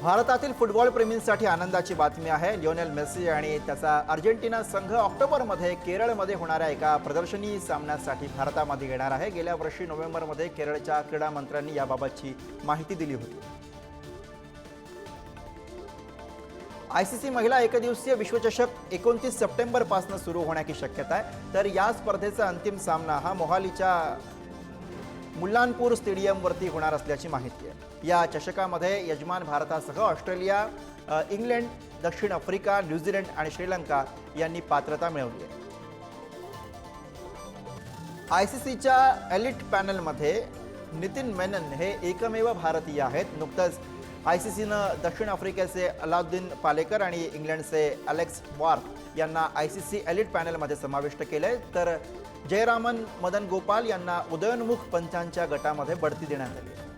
भारतातील फुटबॉल प्रेमींसाठी आनंदाची बातमी आहे। लिओनेल मेसी आणि त्याचा अर्जेंटिना संघ ऑक्टोबरमध्ये केरळमध्ये होणाऱ्या एका प्रदर्शनी सामन्यासाठी भारतामध्ये येणार आहे। गेल्या वर्षी नोव्हेंबरमध्ये केरळच्या क्रीडा मंत्र्यांनी याबाबतची माहिती दिली होती। आयसीसी महिला एकदिवसीय विश्वचषक 29 सप्टेंबर पासून सुरू होण्याची शक्यता आहे। तर या स्पर्धेचा अंतिम सामना हा मोहालीच्या मुल्लानपूर स्टेडियमवरती होणार असल्याची माहिती आहे। या चषकामध्ये यजमान भारतासह ऑस्ट्रेलिया, इंग्लंड, दक्षिण आफ्रिका, न्यूझीलंड आणि श्रीलंका यांनी पात्रता मिळवली आहे। आयसीसीच्या एलिट पॅनलमध्ये नितिन मेनन हे एकमेव भारतीय आहेत। नुकतंच आयसीसीनं दक्षिण आफ्रिकेचे अलाउद्दीन पालेकर आणि इंग्लंडचे अलेक्स वार्क यांना आयसीसी एलिट पॅनलमध्ये समाविष्ट केले, तर जयरामन मदन गोपाल यांना उदयोन्मुख पंचांच्या गटामध्ये बढती देण्यात आली आहे।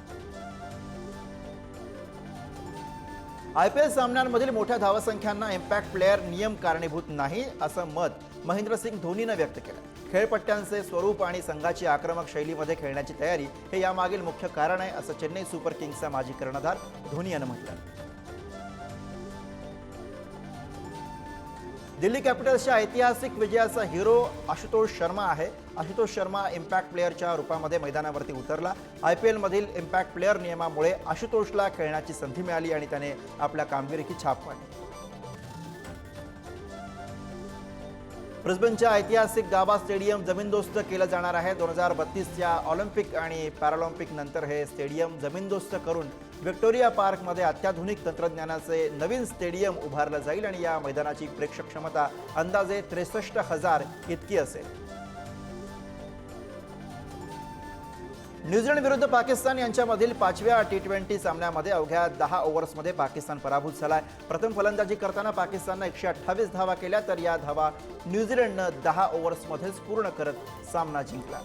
आयपीएल सामन्यांमधील मोठ्या धावसंख्यांना इम्पॅक्ट प्लेयर नियम कारणीभूत नाही, असं मत महेंद्रसिंग धोनीनं व्यक्त केलं। खेळपट्ट्यांचे स्वरूप आणि संघाची आक्रमक शैलीमध्ये खेळण्याची तयारी हे यामागील मुख्य कारण आहे, असं चेन्नई सुपर किंग्सचा माजी कर्णधार धोनी यानं म्हटलं। दिल्ली कॅपिटल्सच्या ऐतिहासिक विजयाचा हिरो आशुतोष शर्मा आहे। आशुतोष शर्मा इम्पॅक्ट प्लेअरच्या रूपामध्ये मैदानावरती उतरला। आयपीएलमधील इम्पॅक्ट प्लेअर नियमामुळे आशुतोषला खेळण्याची संधी मिळाली आणि त्याने आपल्या कामगिरीची छाप पाडली। ब्रिस्बेनच्या ऐतिहासिक गाबा स्टेडियम जमीनदोस्त केलं जाणार आहे। 2032च्या ऑलिम्पिक आणि पॅरालिम्पिक नंतर हे स्टेडियम जमीनदोस्त करून व्हिक्टोरिया पार्कमध्ये अत्याधुनिक तंत्रज्ञानाचे नवीन स्टेडियम उभारलं जाईल आणि या मैदानाची प्रेक्षक क्षमता अंदाजे 63,000 इतकी असेल। न्यूझीलंड विरुद्ध पाकिस्तान यांच्यामधील 5व्या T20 सामन्यामध्ये अवघ्या 10 ओव्हर्समध्ये पाकिस्तान पराभूत झालाय। प्रथम फलंदाजी करताना पाकिस्ताननं 128 धावा केल्या, तर या धावा न्यूझीलंडनं 10 ओव्हर्समध्येच पूर्ण करत सामना जिंकला।